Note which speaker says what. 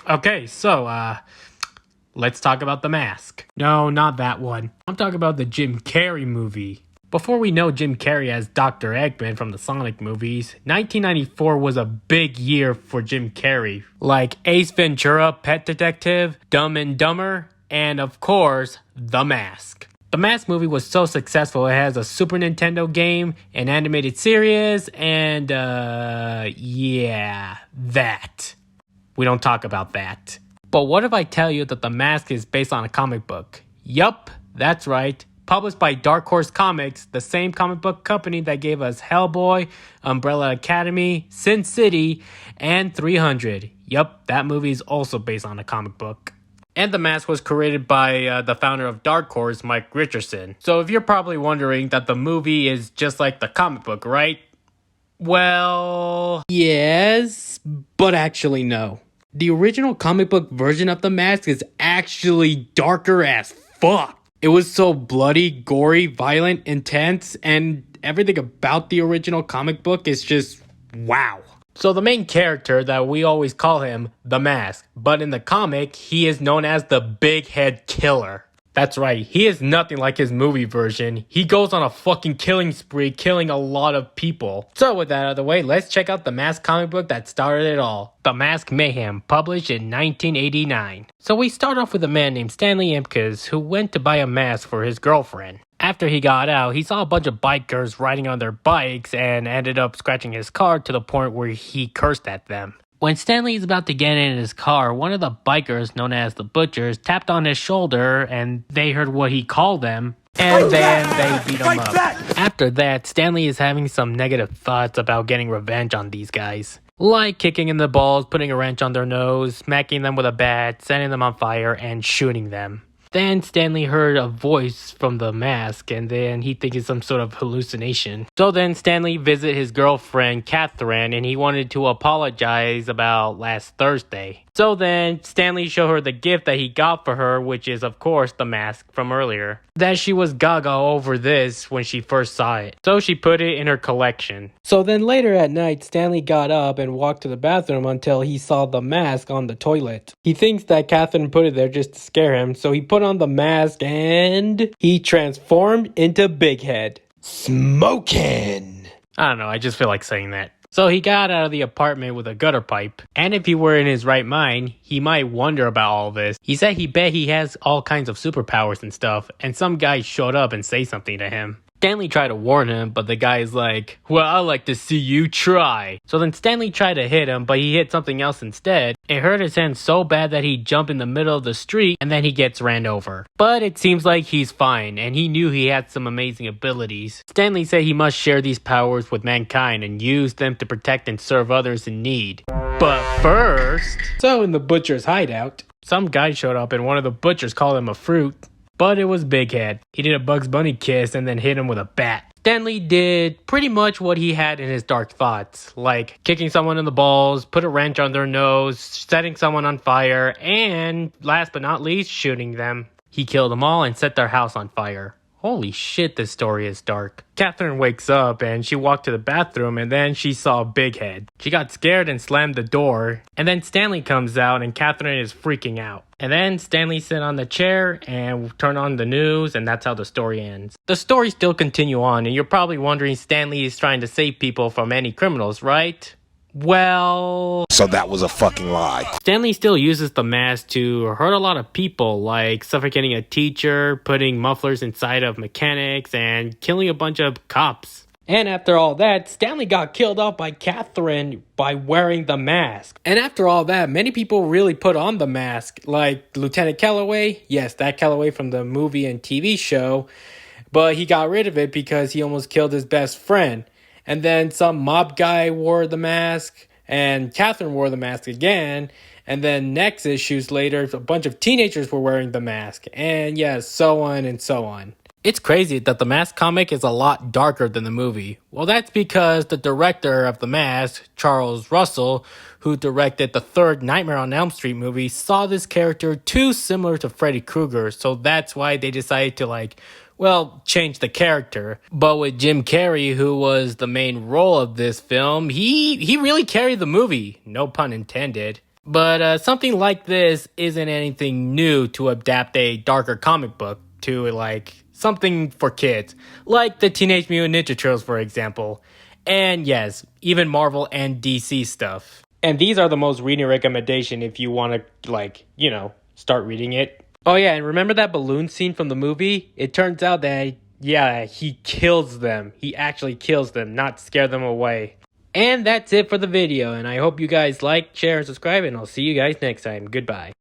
Speaker 1: Okay, so, let's talk about The Mask. No, not that one. I'm talking about the Jim Carrey movie. Before we know Jim Carrey as Dr. Eggman from the Sonic movies, 1994 was a big year for Jim Carrey. Like Ace Ventura, Pet Detective, Dumb and Dumber, and of course, The Mask. The Mask movie was so successful, it has a Super Nintendo game, an animated series, and yeah, that. We don't talk about that. But what if I tell you that The Mask is based on a comic book? Yup, that's right. Published by Dark Horse Comics, the same comic book company that gave us Hellboy, Umbrella Academy, Sin City, and 300. Yup, that movie is also based on a comic book. And The Mask was created by the founder of Dark Horse, Mike Richardson. So if you're probably wondering that the movie is just like the comic book, right? Well, yes, but actually no. The original comic book version of The Mask is actually darker as fuck. It was so bloody, gory, violent, intense, and everything about the original comic book is just wow. So the main character that we always call him, The Mask, but in the comic, he is known as the Big Head Killer. That's right, he is nothing like his movie version. He goes on a fucking killing spree, killing a lot of people. So with that out of the way, let's check out the Mask comic book that started it all. The Mask Mayhem, published in 1989. So we start off with a man named Stanley Ipkiss who went to buy a mask for his girlfriend. After he got out, he saw a bunch of bikers riding on their bikes and ended up scratching his car to the point where he cursed at them. When Stanley is about to get in his car, one of the bikers, known as the Butchers, tapped on his shoulder and they heard what he called them, and then they beat him up. After that, Stanley is having some negative thoughts about getting revenge on these guys. Like kicking in the balls, putting a wrench on their nose, smacking them with a bat, setting them on fire, and shooting them. Then Stanley heard a voice from the mask, and then he thinks it's some sort of hallucination. So then Stanley visited his girlfriend, Catherine, and he wanted to apologize about last Thursday. So then Stanley showed her the gift that he got for her, which is of course the mask from earlier. That she was gaga over this when she first saw it. So she put it in her collection. So then later at night, Stanley got up and walked to the bathroom until he saw the mask on the toilet. He thinks that Catherine put it there just to scare him, so he put on the mask and he transformed into Big Head. Smoking! I don't know, I just feel like saying that. So he got out of the apartment with a gutter pipe. And if he were in his right mind, he might wonder about all this. He said he bet he has all kinds of superpowers and stuff, and some guy showed up and say something to him. Stanley tried to warn him, but the guy's like, well, I like to see you try. So then Stanley tried to hit him, but he hit something else instead. It hurt his hand so bad that he jumped in the middle of the street and then he gets ran over. But it seems like he's fine, and he knew he had some amazing abilities. Stanley said he must share these powers with mankind and use them to protect and serve others in need. But first... So in the butcher's hideout, some guy showed up and one of the butchers called him a fruit. But it was Big Head. He did a Bugs Bunny kiss and then hit him with a bat. Stanley did pretty much what he had in his dark thoughts, like kicking someone in the balls, put a wrench on their nose, setting someone on fire, and last but not least, shooting them. He killed them all and set their house on fire. Holy shit, this story is dark. Catherine wakes up and she walked to the bathroom and then she saw Big Head. She got scared and slammed the door. And then Stanley comes out and Catherine is freaking out. And then Stanley sit on the chair and turn on the news, and that's how the story ends. The story still continue on, and you're probably wondering Stanley is trying to save people from any criminals, right? Well...
Speaker 2: So that was a fucking lie.
Speaker 1: Stanley still uses the mask to hurt a lot of people, like suffocating a teacher, putting mufflers inside of mechanics, and killing a bunch of cops. And after all that, Stanley got killed off by Catherine by wearing the mask. And after all that, many people really put on the mask, like Lieutenant Calloway. Yes, that Calloway from the movie and TV show. But he got rid of it because he almost killed his best friend. And then some mob guy wore the mask, and Catherine wore the mask again. And then next issues later, a bunch of teenagers were wearing the mask. And yes, so on and so on. It's crazy that the Mask comic is a lot darker than the movie. Well, that's because the director of The Mask, Charles Russell, who directed the third Nightmare on Elm Street movie, saw this character too similar to Freddy Krueger, so that's why they decided to change the character. But with Jim Carrey, who was the main role of this film, he really carried the movie. No pun intended. But something like this isn't anything new to adapt a darker comic book to like something for kids, like the Teenage Mutant Ninja Turtles, for example. And yes, even Marvel and DC stuff. And these are the most reading recommendation if you want to, like, start reading it. Oh yeah, and remember that balloon scene from the movie? It turns out that, yeah, he kills them. He actually kills them, not scare them away. And that's it for the video, and I hope you guys like, share, and subscribe, and I'll see you guys next time. Goodbye.